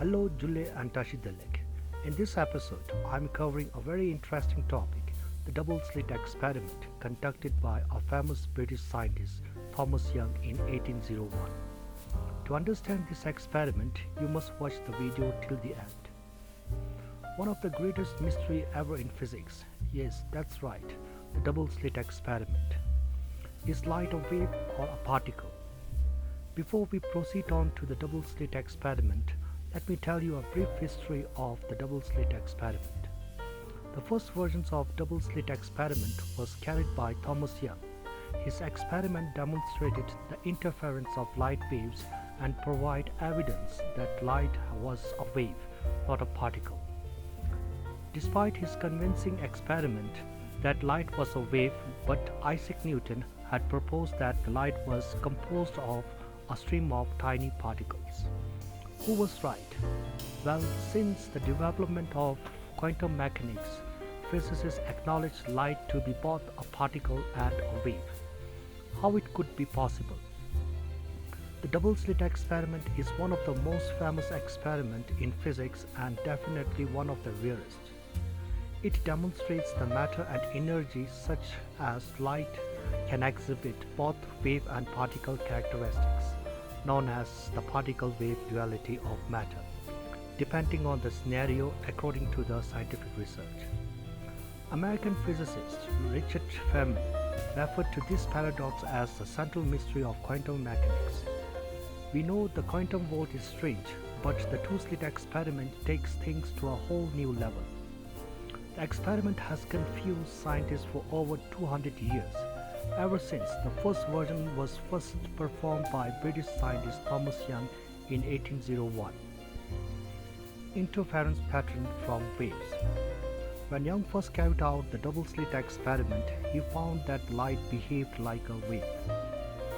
Hello, Julle and Tashidalek. In this episode, I'm covering a very interesting topic, the double-slit experiment conducted by a famous British scientist, Thomas Young, in 1801. To understand this experiment, you must watch the video till the end. One of the greatest mysteries ever in physics, yes, that's right, the double-slit experiment. Is light a wave or a particle? Before we proceed on to the double-slit experiment, let me tell you a brief history of the double-slit experiment. The first versions of double-slit experiment was carried by Thomas Young. His experiment demonstrated the interference of light waves and provide evidence that light was a wave, not a particle. Despite his convincing experiment that light was a wave, but Isaac Newton had proposed that the light was composed of a stream of tiny particles. Who was right? Well, since the development of quantum mechanics, physicists acknowledged light to be both a particle and a wave. How it could be possible? The double-slit experiment is one of the most famous experiments in physics and definitely one of the rarest. It demonstrates the matter and energy such as light can exhibit both wave and particle characteristics, known as the particle-wave duality of matter, depending on the scenario according to the scientific research. American physicist Richard Feynman referred to this paradox as the central mystery of quantum mechanics. We know the quantum world is strange, but the two-slit experiment takes things to a whole new level. The experiment has confused scientists for over 200 years, ever since the first version was first performed by British scientist Thomas Young in 1801. Interference pattern from waves. When Young first carried out the double-slit experiment, he found that light behaved like a wave.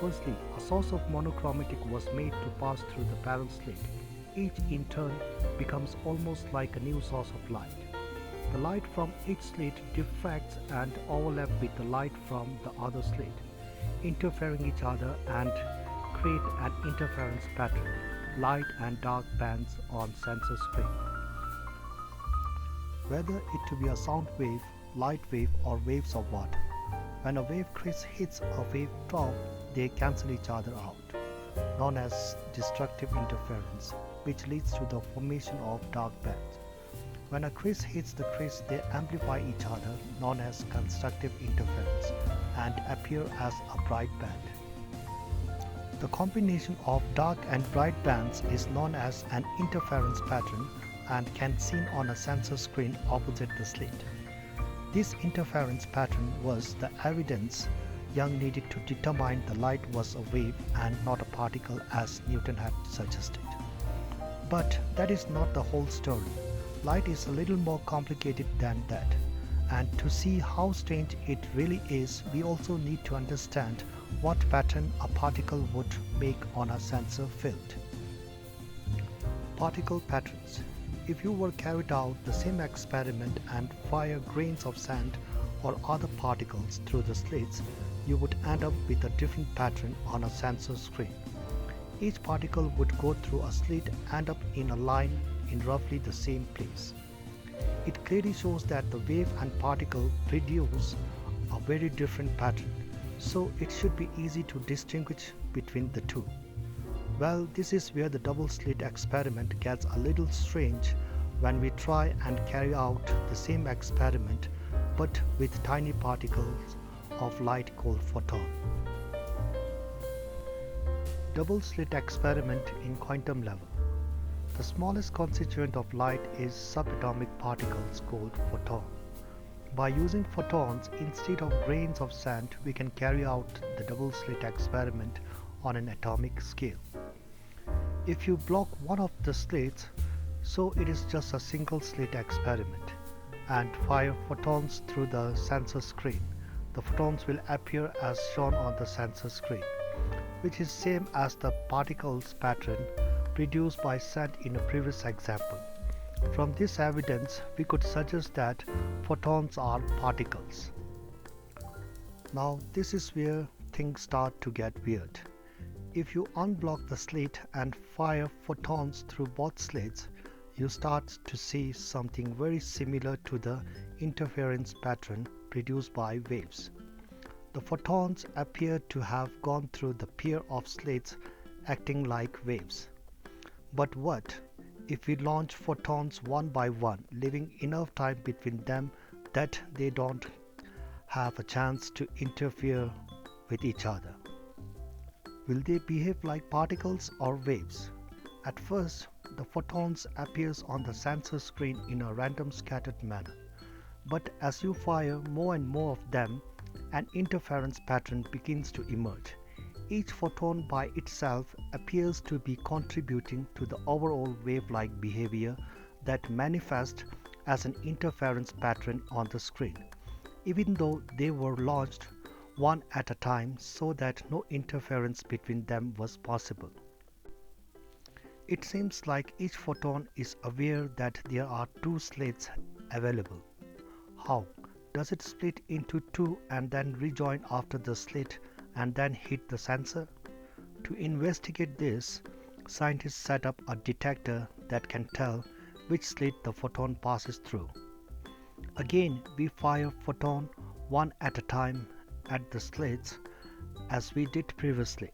Firstly, a source of monochromatic was made to pass through the parallel slit. Each in turn becomes almost like a new source of light. The light from each slit diffracts and overlaps with the light from the other slit, interfering each other and create an interference pattern, light and dark bands on sensor screen. Whether it to be a sound wave, light wave or waves of water, when a wave crest hits a wave trough, they cancel each other out, known as destructive interference, which leads to the formation of dark bands. When a crest hits the crest, they amplify each other, known as constructive interference, and appear as a bright band. The combination of dark and bright bands is known as an interference pattern and can be seen on a sensor screen opposite the slit. This interference pattern was the evidence Young needed to determine the light was a wave and not a particle as Newton had suggested. But that is not the whole story. Light is a little more complicated than that, and to see how strange it really is, we also need to understand what pattern a particle would make on a sensor field. Particle patterns. If you were carried out the same experiment and fire grains of sand or other particles through the slits, you would end up with a different pattern on a sensor screen. Each particle would go through a slit and end up in a line in roughly the same place. It clearly shows that the wave and particle produce a very different pattern, so it should be easy to distinguish between the two. Well, this is where the double-slit experiment gets a little strange when we try and carry out the same experiment but with tiny particles of light called photon. Double-slit experiment in quantum level. The smallest constituent of light is subatomic particles called photon. By using photons instead of grains of sand, we can carry out the double-slit experiment on an atomic scale. If you block one of the slits, so it is just a single slit experiment, and fire photons through the sensor screen, the photons will appear as shown on the sensor screen, which is same as the particles pattern produced by sand in a previous example. From this evidence, we could suggest that photons are particles. Now this is where things start to get weird. If you unblock the slit and fire photons through both slits, you start to see something very similar to the interference pattern produced by waves. The photons appear to have gone through the pair of slits acting like waves. But what if we launch photons one by one, leaving enough time between them that they don't have a chance to interfere with each other? Will they behave like particles or waves? At first, the photons appears on the sensor screen in a random scattered manner. But as you fire more and more of them, an interference pattern begins to emerge. Each photon by itself appears to be contributing to the overall wave-like behavior that manifests as an interference pattern on the screen, even though they were launched one at a time so that no interference between them was possible. It seems like each photon is aware that there are two slits available. How? Does it split into two and then rejoin after the slit and then hit the sensor? To investigate this, scientists set up a detector that can tell which slit the photon passes through. Again, we fire photon one at a time at the slits as we did previously.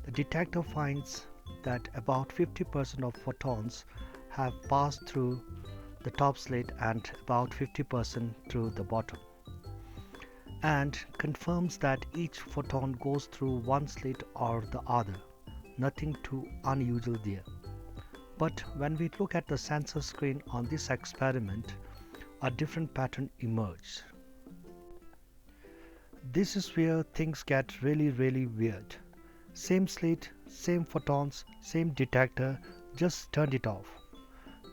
The detector finds that about 50% of photons have passed through the top slit and about 50% through the bottom, and confirms that each photon goes through one slit or the other. Nothing too unusual there. But when we look at the sensor screen on this experiment, a different pattern emerges. This is where things get really weird. Same slit, same photons, same detector, just turned it off.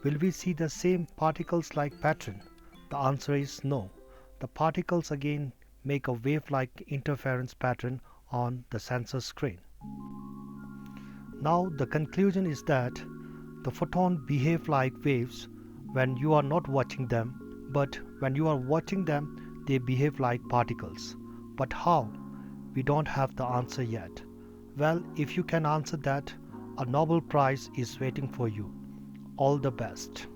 Will we see the same particles-like pattern? The answer is no. The particles again make a wave-like interference pattern on the sensor screen. Now the conclusion is that the photons behave like waves when you are not watching them, but when you are watching them, they behave like particles. But how? We don't have the answer yet. Well, if you can answer that, a Nobel Prize is waiting for you. All the best.